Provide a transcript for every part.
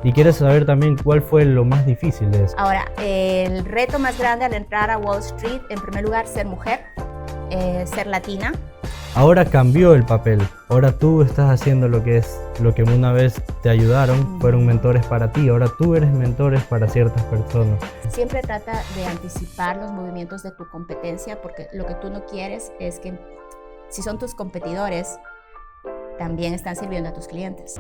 Y quieres saber también cuál fue lo más difícil de eso. Ahora, el reto más grande al entrar a Wall Street, en primer lugar, ser mujer, ser latina. Ahora cambió el papel. Ahora tú estás haciendo lo que una vez te ayudaron, fueron mentores para ti. Ahora tú eres mentores para ciertas personas. Siempre trata de anticipar los movimientos de tu competencia, porque lo que tú no quieres es que, si son tus competidores, también están sirviendo a tus clientes.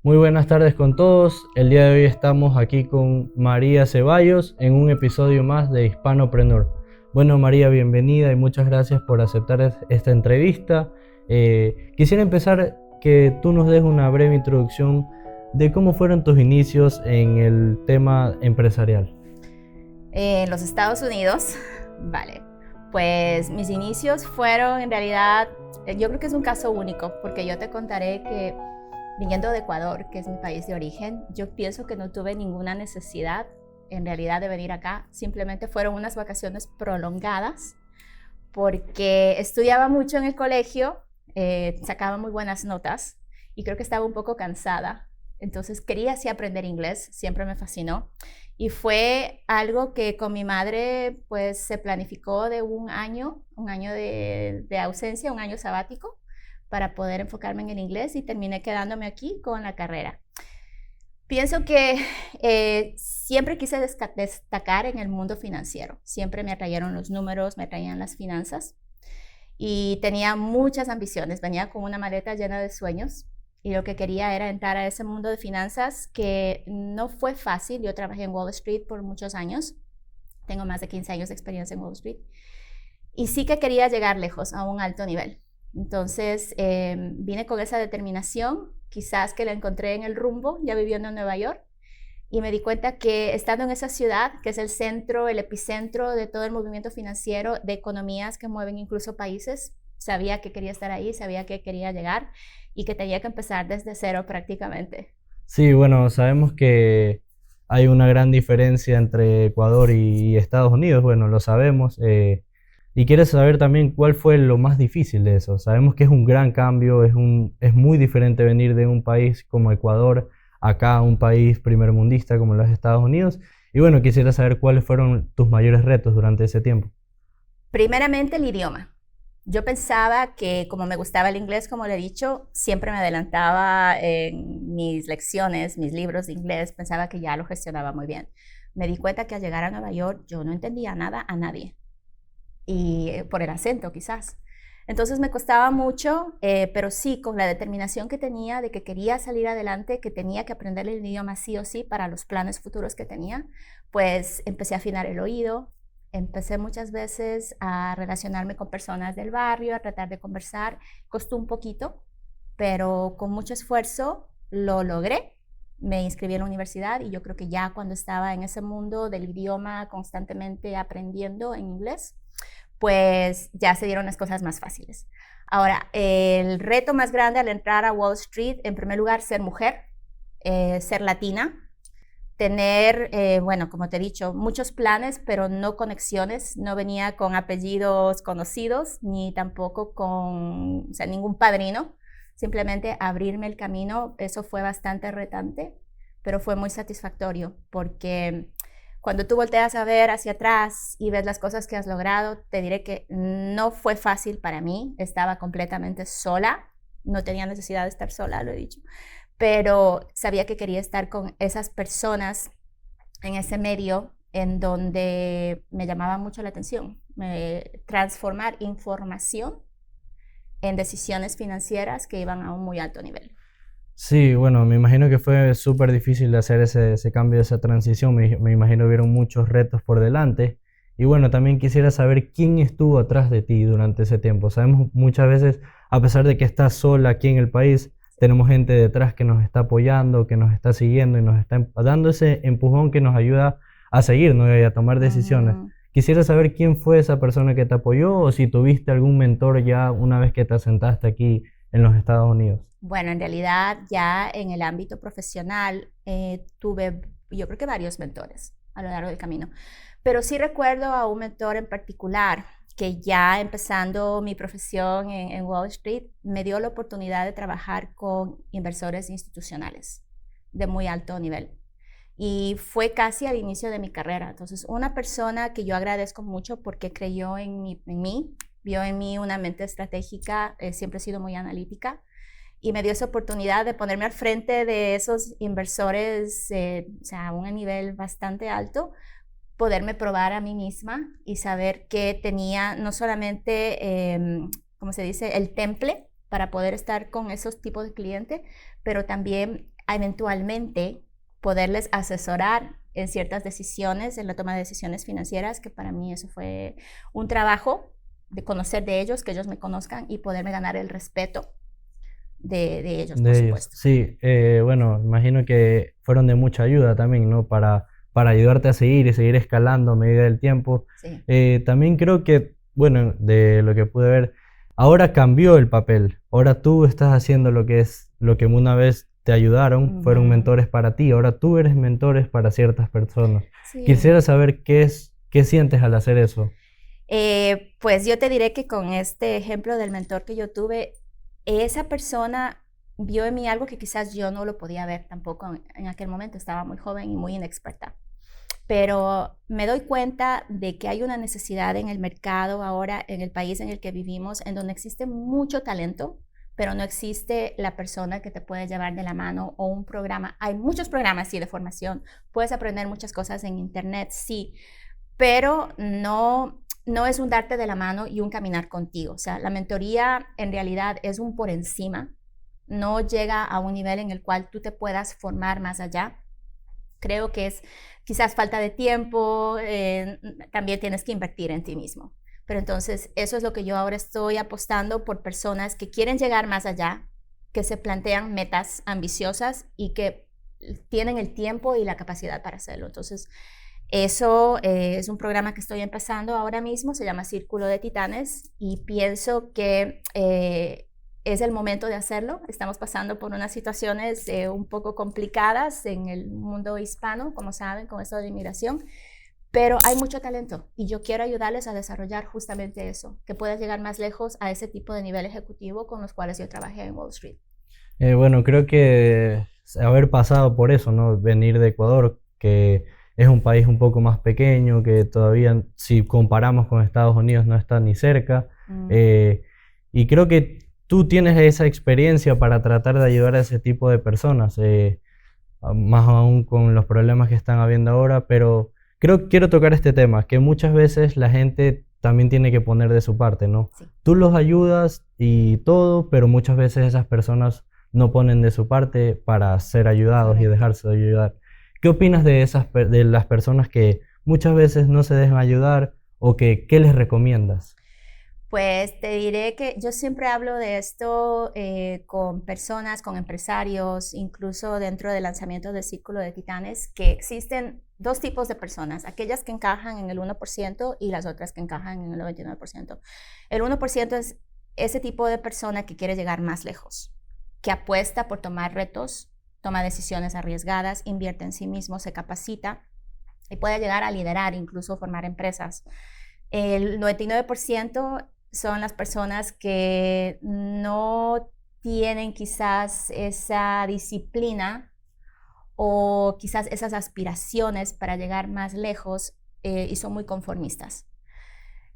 Muy buenas tardes con todos. El día de hoy estamos aquí con María Ceballos en un episodio más de Hispanopreneur. Bueno, María, bienvenida y muchas gracias por aceptar esta entrevista. Quisiera empezar que tú nos des una breve introducción de cómo fueron tus inicios en el tema empresarial. En los Estados Unidos, vale, pues mis inicios fueron en realidad, yo creo que es un caso único, porque yo te contaré que viniendo de Ecuador, que es mi país de origen, yo pienso que no tuve ninguna necesidad en realidad de venir acá. Simplemente fueron unas vacaciones prolongadas porque estudiaba mucho en el colegio, sacaba muy buenas notas y creo que estaba un poco cansada. Entonces quería así aprender inglés, siempre me fascinó. Y fue algo que con mi madre pues se planificó de un año de ausencia, un año sabático, para poder enfocarme en el inglés y terminé quedándome aquí con la carrera. Pienso que siempre quise destacar en el mundo financiero. Siempre me atrayeron los números, me atraían las finanzas y tenía muchas ambiciones. Venía con una maleta llena de sueños y lo que quería era entrar a ese mundo de finanzas que no fue fácil. Yo trabajé en Wall Street por muchos años. Tengo más de 15 años de experiencia en Wall Street y sí que quería llegar lejos, a un alto nivel. Entonces vine con esa determinación, quizás que la encontré en el rumbo, ya viviendo en Nueva York, y me di cuenta que estando en esa ciudad, que es el centro, el epicentro de todo el movimiento financiero, de economías que mueven incluso países, sabía que quería estar ahí, sabía que quería llegar y que tenía que empezar desde cero prácticamente. Sí, bueno, sabemos que hay una gran diferencia entre Ecuador y Estados Unidos, bueno, lo sabemos. Y quieres saber también cuál fue lo más difícil de eso. Sabemos que es un gran cambio, es muy diferente venir de un país como Ecuador acá a un país primermundista como los Estados Unidos. Y bueno, quisiera saber cuáles fueron tus mayores retos durante ese tiempo. Primeramente el idioma. Yo pensaba que como me gustaba el inglés, como le he dicho, siempre me adelantaba en mis lecciones, mis libros de inglés, pensaba que ya lo gestionaba muy bien. Me di cuenta que al llegar a Nueva York yo no entendía nada a nadie. Y por el acento quizás. Entonces me costaba mucho, pero sí, con la determinación que tenía de que quería salir adelante, que tenía que aprender el idioma sí o sí para los planes futuros que tenía, pues empecé a afinar el oído, empecé muchas veces a relacionarme con personas del barrio, a tratar de conversar. Costó un poquito, pero con mucho esfuerzo lo logré. Me inscribí en la universidad y yo creo que ya cuando estaba en ese mundo del idioma, constantemente aprendiendo en inglés, pues ya se dieron las cosas más fáciles. Ahora, el reto más grande al entrar a Wall Street, en primer lugar, ser mujer, ser latina, tener, bueno, como te he dicho, muchos planes, pero no conexiones. No venía con apellidos conocidos, ni tampoco con, o sea, ningún padrino. Simplemente abrirme el camino, eso fue bastante retante, pero fue muy satisfactorio porque cuando tú volteas a ver hacia atrás y ves las cosas que has logrado, te diré que no fue fácil para mí. Estaba completamente sola, no tenía necesidad de estar sola, lo he dicho, pero sabía que quería estar con esas personas en ese medio en donde me llamaba mucho la atención, transformar información en decisiones financieras que iban a un muy alto nivel. Sí, bueno, me imagino que fue súper difícil de hacer ese cambio, esa transición. Me imagino que hubieron muchos retos por delante. Y bueno, también quisiera saber quién estuvo atrás de ti durante ese tiempo. Sabemos muchas veces, a pesar de que estás sola aquí en el país, tenemos gente detrás que nos está apoyando, que nos está siguiendo y nos está dando ese empujón que nos ayuda a seguir, ¿no? Y a tomar decisiones. Quisiera saber quién fue esa persona que te apoyó o si tuviste algún mentor ya una vez que te asentaste aquí en los Estados Unidos. Bueno, en realidad ya en el ámbito profesional tuve, yo creo que varios mentores. a lo largo del camino. Pero sí recuerdo a un mentor en particular que ya empezando mi profesión en Wall Street, me dio la oportunidad de trabajar con inversores institucionales de muy alto nivel. Y fue casi al inicio de mi carrera. Entonces, una persona que yo agradezco mucho porque creyó en mí, vio en mí una mente estratégica, siempre he sido muy analítica, y me dio esa oportunidad de ponerme al frente de esos inversores, o sea, a un nivel bastante alto, poderme probar a mí misma y saber que tenía no solamente, ¿cómo se dice?, el temple para poder estar con esos tipos de clientes, pero también eventualmente poderles asesorar en ciertas decisiones, en la toma de decisiones financieras, que para mí eso fue un trabajo de conocer de ellos, que ellos me conozcan y poderme ganar el respeto de ellos, por supuesto. Sí, bueno, imagino que fueron de mucha ayuda también, ¿no? Para ayudarte a seguir y seguir escalando a medida del tiempo. Sí. También creo que, bueno, de lo que pude ver, ahora cambió el papel. Ahora tú estás haciendo lo que es lo que una vez te ayudaron, fueron mentores para ti. Ahora tú eres mentores para ciertas personas. Sí. Quisiera saber qué sientes al hacer eso. Pues yo te diré que con este ejemplo del mentor que yo tuve, esa persona vio en mí algo que quizás yo no lo podía ver tampoco en aquel momento. Estaba muy joven y muy inexperta. Pero me doy cuenta de que hay una necesidad en el mercado ahora, en el país en el que vivimos, en donde existe mucho talento, pero no existe la persona que te puede llevar de la mano o un programa. Hay muchos programas, sí, de formación. Puedes aprender muchas cosas en internet, sí, pero no es un darte de la mano y un caminar contigo. O sea, la mentoría en realidad es un por encima. No llega a un nivel en el cual tú te puedas formar más allá. Creo que es quizás falta de tiempo, también tienes que invertir en ti mismo. Pero entonces eso es lo que yo ahora estoy apostando por personas que quieren llegar más allá, que se plantean metas ambiciosas y que tienen el tiempo y la capacidad para hacerlo. Entonces eso es un programa que estoy empezando ahora mismo, se llama Círculo de Titanes y pienso que es el momento de hacerlo. Estamos pasando por unas situaciones un poco complicadas en el mundo hispano, como saben, con esto de inmigración, pero hay mucho talento y yo quiero ayudarles a desarrollar justamente eso, que puedas llegar más lejos a ese tipo de nivel ejecutivo con los cuales yo trabajé en Wall Street. Bueno, creo que haber pasado por eso, ¿no? Venir de Ecuador, que es un país un poco más pequeño, que todavía, si comparamos con Estados Unidos, no está ni cerca. Y creo que tú tienes esa experiencia para tratar de ayudar a ese tipo de personas, más aún con los problemas que están habiendo ahora, pero quiero tocar este tema, que muchas veces la gente también tiene que poner de su parte, ¿no? Sí. Tú los ayudas y todo, pero muchas veces esas personas no ponen de su parte para ser ayudados. Correcto. Y dejarse de ayudar. ¿Qué opinas de las personas que muchas veces no se dejan ayudar o qué les recomiendas? Pues te diré que yo siempre hablo de esto con personas, con empresarios, incluso dentro del lanzamiento del Círculo de Titanes, que existen dos tipos de personas, aquellas que encajan en el 1% y las otras que encajan en el 99%. El 1% es ese tipo de persona que quiere llegar más lejos, que apuesta por tomar retos, toma decisiones arriesgadas, invierte en sí mismo, se capacita y puede llegar a liderar, incluso formar empresas. El 99% son las personas que no tienen quizás esa disciplina o quizás esas aspiraciones para llegar más lejos y son muy conformistas.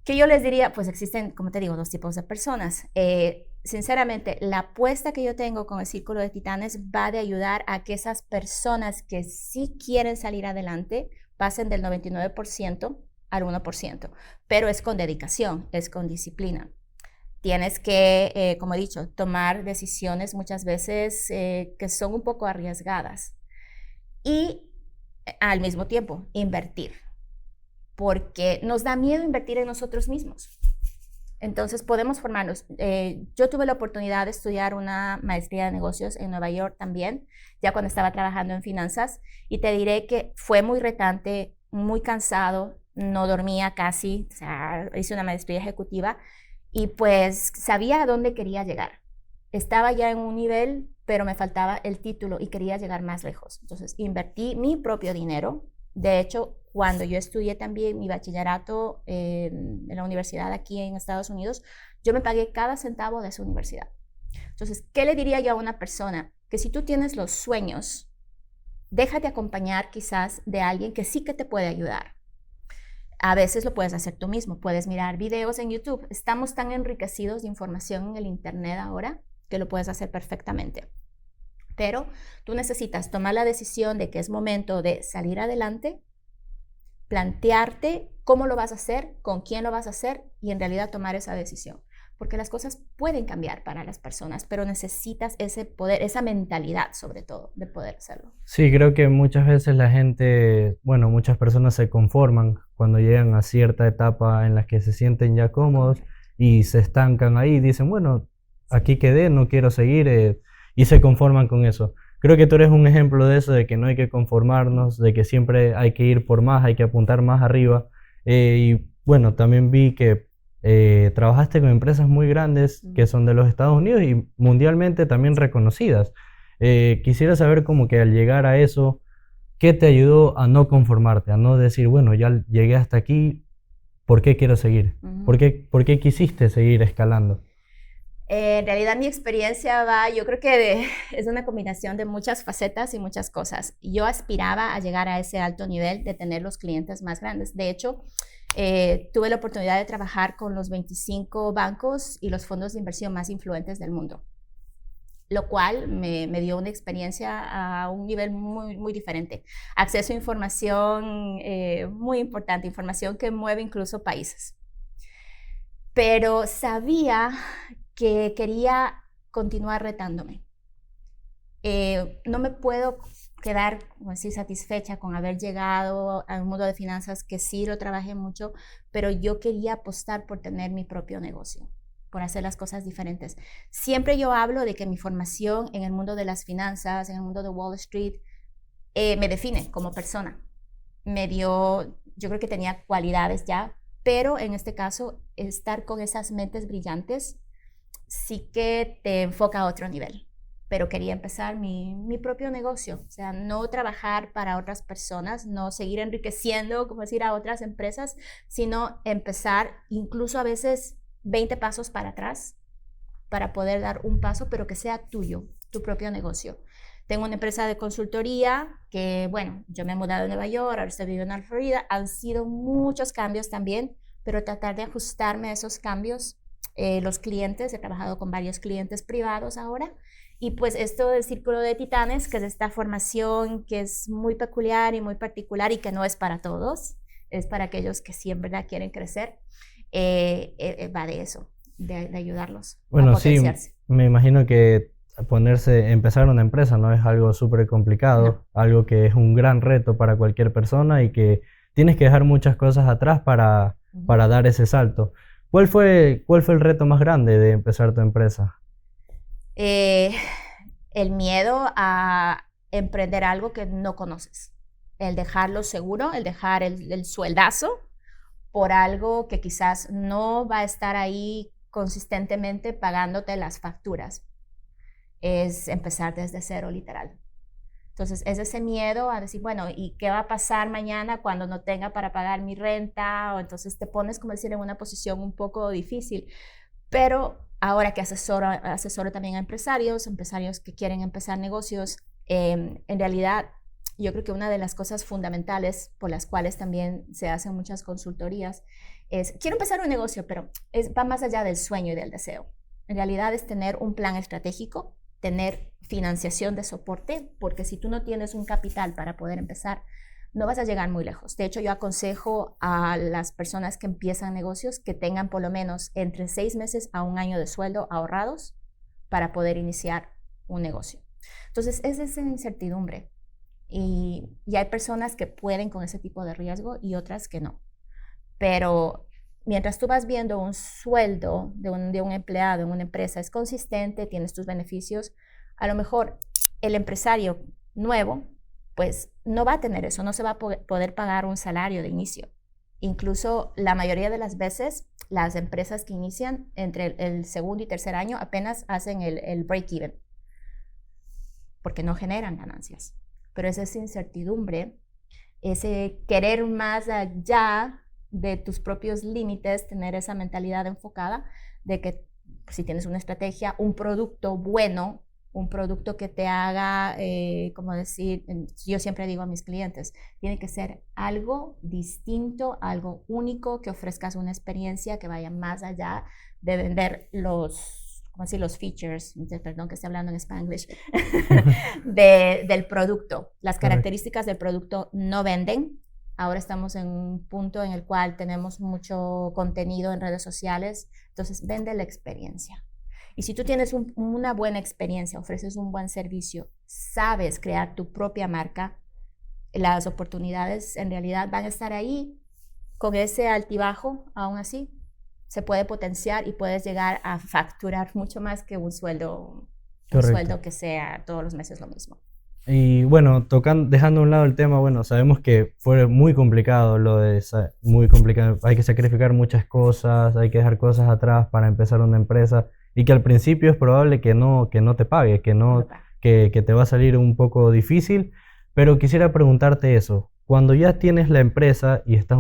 Que yo les diría, pues existen, como te digo, dos tipos de personas. Sinceramente, la apuesta que yo tengo con el Círculo de Titanes va de ayudar a que esas personas que sí quieren salir adelante pasen del 99% al 1%, pero es con dedicación, es con disciplina. Tienes que, como he dicho, tomar decisiones muchas veces que son un poco arriesgadas y al mismo tiempo invertir, porque nos da miedo invertir en nosotros mismos. Entonces podemos formarnos. Yo tuve la oportunidad de estudiar una maestría de negocios en Nueva York también, ya cuando estaba trabajando en finanzas, y te diré que fue muy retante, muy cansado, no dormía casi, o sea, hice una maestría ejecutiva y pues sabía a dónde quería llegar. Estaba ya en un nivel, pero me faltaba el título y quería llegar más lejos. Entonces invertí mi propio dinero. De hecho, cuando yo estudié también mi bachillerato en la universidad aquí en Estados Unidos, yo me pagué cada centavo de esa universidad. Entonces, ¿qué le diría yo a una persona? Que si tú tienes los sueños, déjate acompañar quizás de alguien que sí que te puede ayudar. A veces lo puedes hacer tú mismo, puedes mirar videos en YouTube. Estamos tan enriquecidos de información en el Internet ahora que lo puedes hacer perfectamente. Pero tú necesitas tomar la decisión de que es momento de salir adelante, plantearte cómo lo vas a hacer, con quién lo vas a hacer y en realidad tomar esa decisión. Porque las cosas pueden cambiar para las personas, pero necesitas ese poder, esa mentalidad sobre todo de poder hacerlo. Sí, creo que muchas veces la gente, bueno, muchas personas se conforman cuando llegan a cierta etapa en la que se sienten ya cómodos y se estancan ahí, dicen, bueno, aquí quedé, no quiero seguir, y se conforman con eso. Creo que tú eres un ejemplo de eso, de que no hay que conformarnos, de que siempre hay que ir por más, hay que apuntar más arriba. Y bueno, también vi que trabajaste con empresas muy grandes que son de los Estados Unidos y mundialmente también reconocidas. Quisiera saber como que al llegar a eso, ¿qué te ayudó a no conformarte, a no decir, bueno, ya llegué hasta aquí, ¿por qué quiero seguir? ¿Por qué quisiste seguir escalando? En realidad mi experiencia va, yo creo que es una combinación de muchas facetas y muchas cosas. Yo aspiraba a llegar a ese alto nivel de tener los clientes más grandes. De hecho, tuve la oportunidad de trabajar con los 25 bancos y los fondos de inversión más influentes del mundo, lo cual me dio una experiencia a un nivel muy, muy diferente. Acceso a información muy importante, información que mueve incluso países. Pero sabía que quería continuar retándome. No me puedo quedar así satisfecha con haber llegado a un mundo de finanzas que sí lo trabajé mucho, pero yo quería apostar por tener mi propio negocio, por hacer las cosas diferentes. Siempre yo hablo de que mi formación en el mundo de las finanzas, en el mundo de Wall Street, me define como persona. Yo creo que tenía cualidades ya, pero en este caso, estar con esas mentes brillantes sí que te enfoca a otro nivel. Pero quería empezar mi propio negocio, o sea, no trabajar para otras personas, no seguir enriqueciendo, como decir, a otras empresas, sino empezar incluso a veces 20 pasos para atrás para poder dar un paso, pero que sea tuyo, tu propio negocio. Tengo una empresa de consultoría que, bueno, yo me he mudado a Nueva York, ahora estoy viviendo en Florida. Han sido muchos cambios también, pero tratar de ajustarme a esos cambios. Los clientes, he trabajado con varios clientes privados ahora. Y pues esto del Círculo de Titanes, que es esta formación que es muy peculiar y muy particular y que no es para todos, es para aquellos que sí en verdad quieren crecer, va de eso, de ayudarlos Bueno, a sí, potenciarse. me imagino que empezar una empresa no es algo súper complicado, No. algo que es un gran reto para cualquier persona y que tienes que dejar muchas cosas atrás para dar ese salto. ¿Cuál fue el reto más grande de empezar tu empresa? El miedo a emprender algo que no conoces, el dejarlo seguro, el dejar el sueldazo por algo que quizás no va a estar ahí consistentemente pagándote las facturas. Es empezar desde cero, literal. Entonces, es ese miedo a decir, bueno, ¿y qué va a pasar mañana cuando no tenga para pagar mi renta? O entonces te pones, como decir, en una posición un poco difícil. Pero ahora que asesoro también a empresarios que quieren empezar negocios, en realidad yo creo que una de las cosas fundamentales por las cuales también se hacen muchas consultorías es, quiero empezar un negocio, pero va más allá del sueño y del deseo. En realidad es tener un plan estratégico, tener financiación de soporte, porque si tú no tienes un capital para poder empezar, no vas a llegar muy lejos. De hecho, yo aconsejo a las personas que empiezan negocios que tengan por lo menos entre 6 meses a 1 año de sueldo ahorrados para poder iniciar un negocio. Entonces, es esa incertidumbre. Y hay personas que pueden con ese tipo de riesgo y otras que no. Pero mientras tú vas viendo un sueldo de un empleado en una empresa es consistente, tienes tus beneficios, a lo mejor el empresario nuevo pues no va a tener eso, no se va a poder pagar un salario de inicio. Incluso la mayoría de las veces las empresas que inician entre el segundo y tercer año apenas hacen el break-even porque no generan ganancias. Pero es esa incertidumbre ese querer más allá de tus propios límites, tener esa mentalidad enfocada de que si tienes una estrategia, un producto bueno, un producto que te haga, como decir, yo siempre digo a mis clientes, tiene que ser algo distinto, algo único, que ofrezcas una experiencia que vaya más allá de vender como decir, los features, perdón que esté hablando en Spanglish, del producto. Las características del producto no venden. Ahora estamos en un punto en el cual tenemos mucho contenido en redes sociales, entonces vende la experiencia. Y si tú tienes una buena experiencia, ofreces un buen servicio, sabes crear tu propia marca, las oportunidades en realidad van a estar ahí. Con ese altibajo, aún así, se puede potenciar y puedes llegar a facturar mucho más que un sueldo que sea todos los meses lo mismo. Y bueno, dejando a un lado el tema, bueno, sabemos que fue muy complicado muy complicado. Hay que sacrificar muchas cosas, hay que dejar cosas atrás para empezar una empresa y que al principio es probable que no te pague, que te va a salir un poco difícil, pero quisiera preguntarte eso. Cuando ya tienes la empresa y estás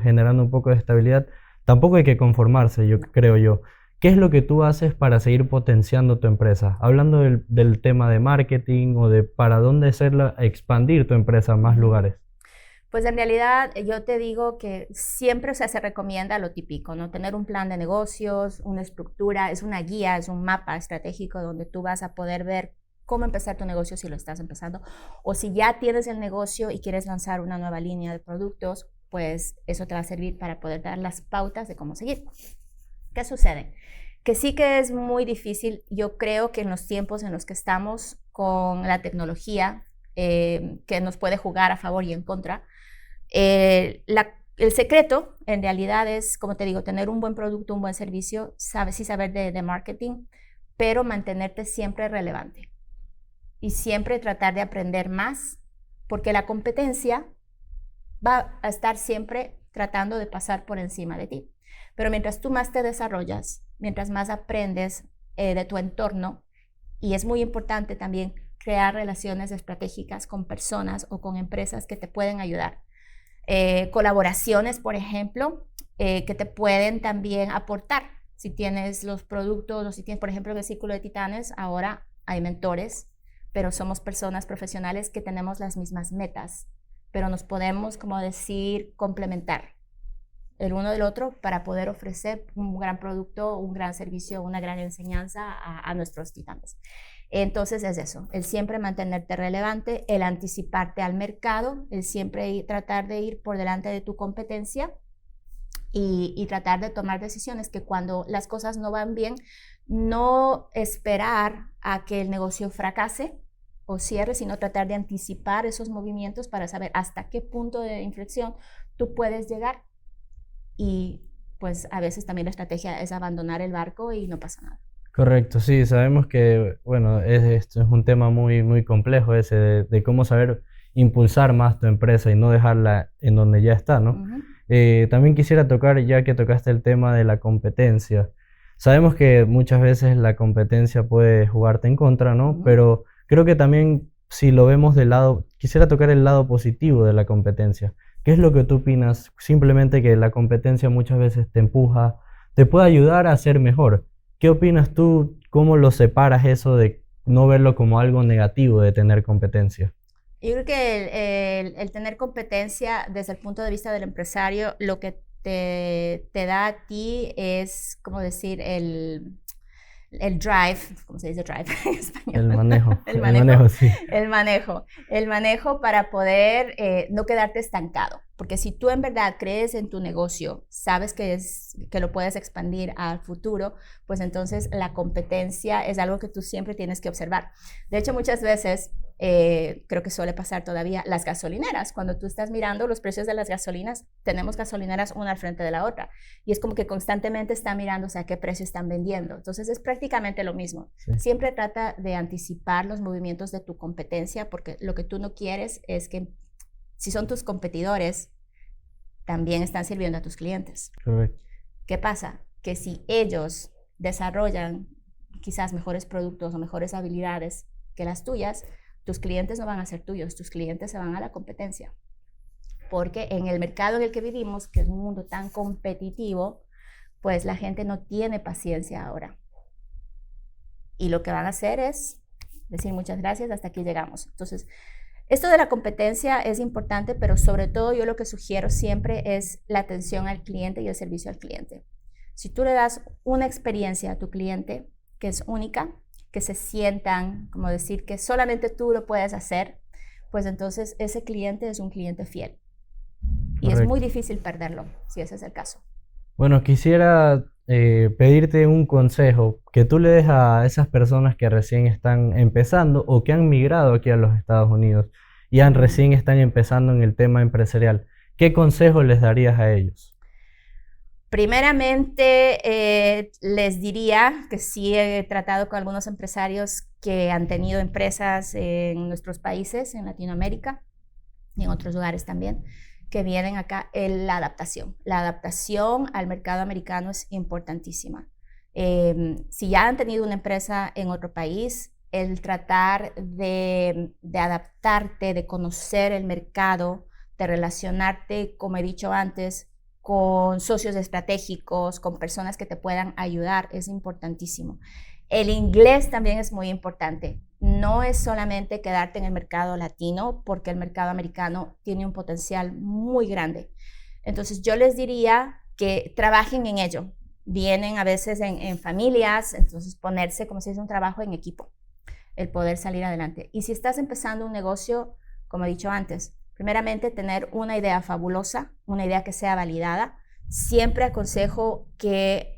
generando un poco de estabilidad, tampoco hay que conformarse, creo yo. ¿Qué es lo que tú haces para seguir potenciando tu empresa? Hablando del tema de marketing o de para dónde expandir tu empresa a más lugares. Pues en realidad yo te digo que siempre, o sea, se recomienda lo típico, ¿no? Tener un plan de negocios, una estructura, es una guía, es un mapa estratégico donde tú vas a poder ver cómo empezar tu negocio si lo estás empezando. O si ya tienes el negocio y quieres lanzar una nueva línea de productos, pues eso te va a servir para poder dar las pautas de cómo seguir. ¿Qué sucede? Que sí que es muy difícil, yo creo que en los tiempos en los que estamos con la tecnología, que nos puede jugar a favor y en contra, el secreto en realidad es, como te digo, tener un buen producto, un buen servicio, saber de marketing, pero mantenerte siempre relevante y siempre tratar de aprender más, porque la competencia va a estar siempre tratando de pasar por encima de ti. Pero mientras tú más te desarrollas, mientras más aprendes de tu entorno, y es muy importante también crear relaciones estratégicas con personas o con empresas que te pueden ayudar. Colaboraciones, por ejemplo, que te pueden también aportar. Si tienes los productos o si tienes, por ejemplo, el Círculo de Titanes, ahora hay mentores, pero somos personas profesionales que tenemos las mismas metas, pero nos podemos, como decir, complementar el uno del otro para poder ofrecer un gran producto, un gran servicio, una gran enseñanza a nuestros titanes. Entonces es eso, el siempre mantenerte relevante, el anticiparte al mercado, el siempre tratar de ir por delante de tu competencia y tratar de tomar decisiones que cuando las cosas no van bien, no esperar a que el negocio fracase o cierre, sino tratar de anticipar esos movimientos para saber hasta qué punto de inflexión tú puedes llegar. Y pues a veces también la estrategia es abandonar el barco y no pasa nada. Correcto, sí, sabemos que, bueno, esto es un tema muy, muy complejo ese de cómo saber impulsar más tu empresa y no dejarla en donde ya está, ¿no? También quisiera tocar, ya que tocaste el tema de la competencia. Sabemos que muchas veces la competencia puede jugarte en contra, ¿no? Pero creo que también si lo vemos del lado, quisiera tocar el lado positivo de la competencia. ¿Qué es lo que tú opinas? Simplemente que la competencia muchas veces te empuja, te puede ayudar a ser mejor. ¿Qué opinas tú? ¿Cómo lo separas eso de no verlo como algo negativo de tener competencia? Yo creo que el tener competencia desde el punto de vista del empresario, lo que te da a ti es, como decir, el drive, ¿cómo se dice drive en español? El manejo. El manejo, sí. El manejo para poder no quedarte estancado. Porque si tú en verdad crees en tu negocio, sabes que lo puedes expandir al futuro, pues entonces la competencia es algo que tú siempre tienes que observar. De hecho, muchas veces, creo que suele pasar todavía, las gasolineras, cuando tú estás mirando los precios de las gasolinas, tenemos gasolineras una al frente de la otra. Y es como que constantemente están mirando, o sea, qué precio están vendiendo. Entonces es prácticamente lo mismo. Sí. Siempre trata de anticipar los movimientos de tu competencia, porque lo que tú no quieres es que si son tus competidores, también están sirviendo a tus clientes. Correcto. ¿Qué pasa? Que si ellos desarrollan quizás mejores productos o mejores habilidades que las tuyas, tus clientes no van a ser tuyos, tus clientes se van a la competencia. porque en el mercado en el que vivimos, que es un mundo tan competitivo, pues la gente no tiene paciencia ahora. Y lo que van a hacer es decir muchas gracias, hasta aquí llegamos. Entonces, esto de la competencia es importante, pero sobre todo yo lo que sugiero siempre es la atención al cliente y el servicio al cliente. Si tú le das una experiencia a tu cliente que es única, que se sientan, como decir, que solamente tú lo puedes hacer, pues entonces ese cliente es un cliente fiel. Y Correcto. es muy difícil perderlo, si ese es el caso. Bueno, quisiera pedirte un consejo que tú le des a esas personas que recién están empezando o que han migrado aquí a los Estados Unidos y recién están empezando en el tema empresarial. ¿Qué consejo les darías a ellos? Primeramente, les diría que sí he tratado con algunos empresarios que han tenido empresas en nuestros países, en Latinoamérica y en otros lugares también, que vienen acá. La adaptación al mercado americano es importantísima. Si ya han tenido una empresa en otro país, el tratar de adaptarte, de conocer el mercado, de relacionarte, como he dicho antes, con socios estratégicos, con personas que te puedan ayudar, es importantísimo. El inglés también es muy importante. No es solamente quedarte en el mercado latino, porque el mercado americano tiene un potencial muy grande. Entonces yo les diría que trabajen en ello. Vienen a veces en familias, entonces ponerse, como se dice, un trabajo en equipo, el poder salir adelante. Y si estás empezando un negocio, como he dicho antes, primeramente tener una idea fabulosa, una idea que sea validada. Siempre aconsejo que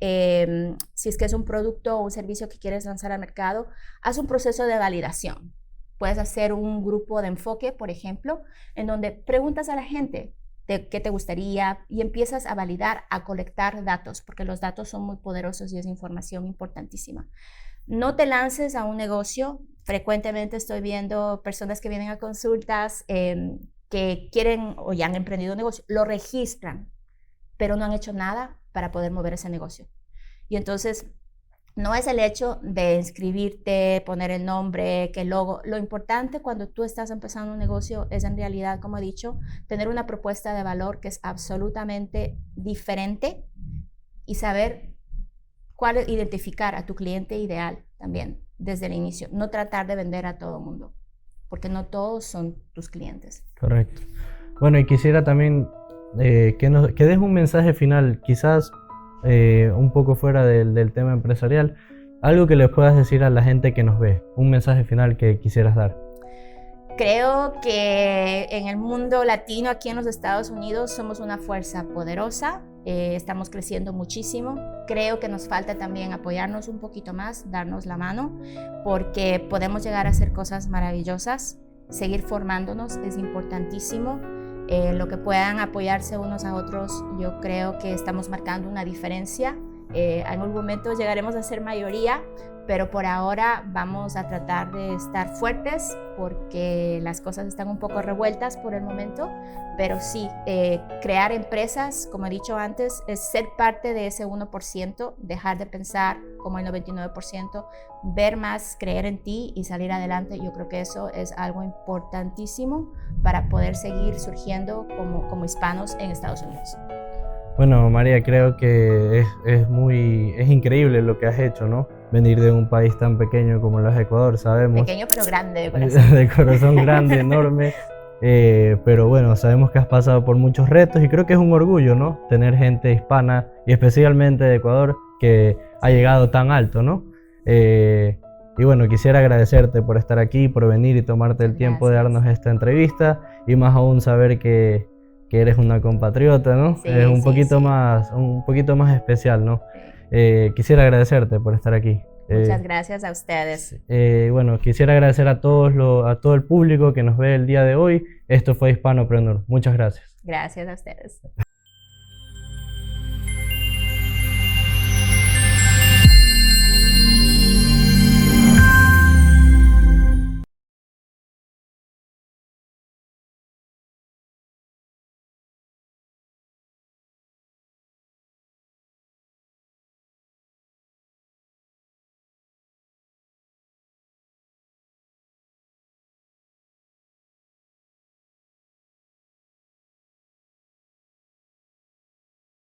si es que es un producto o un servicio que quieres lanzar al mercado, haz un proceso de validación. Puedes hacer un grupo de enfoque, por ejemplo, en donde preguntas a la gente de qué te gustaría y empiezas a validar, a colectar datos, porque los datos son muy poderosos y es información importantísima. No te lances a un negocio. Frecuentemente estoy viendo personas que vienen a consultas que quieren o ya han emprendido un negocio, lo registran, pero no han hecho nada para poder mover ese negocio. Y entonces, no es el hecho de inscribirte, poner el nombre, que el logo. Lo importante cuando tú estás empezando un negocio es en realidad, como he dicho, tener una propuesta de valor que es absolutamente diferente y saber identificar a tu cliente ideal también desde el inicio. No tratar de vender a todo el mundo, porque no todos son tus clientes. Correcto. Bueno, y quisiera también que des un mensaje final, quizás un poco fuera del tema empresarial, algo que le puedas decir a la gente que nos ve, un mensaje final que quisieras dar. Creo que en el mundo latino, aquí en los Estados Unidos, somos una fuerza poderosa, estamos creciendo muchísimo. Creo que nos falta también apoyarnos un poquito más, darnos la mano, porque podemos llegar a hacer cosas maravillosas. Seguir formándonos es importantísimo. Lo que puedan apoyarse unos a otros, yo creo que estamos marcando una diferencia. En algún momento llegaremos a ser mayoría, pero por ahora vamos a tratar de estar fuertes porque las cosas están un poco revueltas por el momento, pero sí, crear empresas, como he dicho antes, es ser parte de ese 1%, dejar de pensar como el 99%, ver más, creer en ti y salir adelante. Yo creo que eso es algo importantísimo para poder seguir surgiendo como hispanos en Estados Unidos. Bueno, María, creo que es increíble lo que has hecho, ¿no? Venir de un país tan pequeño como lo es Ecuador, sabemos. Pequeño pero grande de corazón. De corazón grande, enorme. Pero bueno, sabemos que has pasado por muchos retos y creo que es un orgullo, ¿no? Tener gente hispana y especialmente de Ecuador que ha llegado tan alto, ¿no? Y bueno, quisiera agradecerte por estar aquí, por venir y tomarte el tiempo de darnos esta entrevista y más aún saber que eres una compatriota, ¿no? Sí, Es un sí. poquito más especial, ¿no? Sí. Quisiera agradecerte por estar aquí. Muchas gracias a ustedes. Bueno, quisiera agradecer a todo el público que nos ve el día de hoy. Esto fue Hispanopreneur. Muchas gracias. Gracias a ustedes.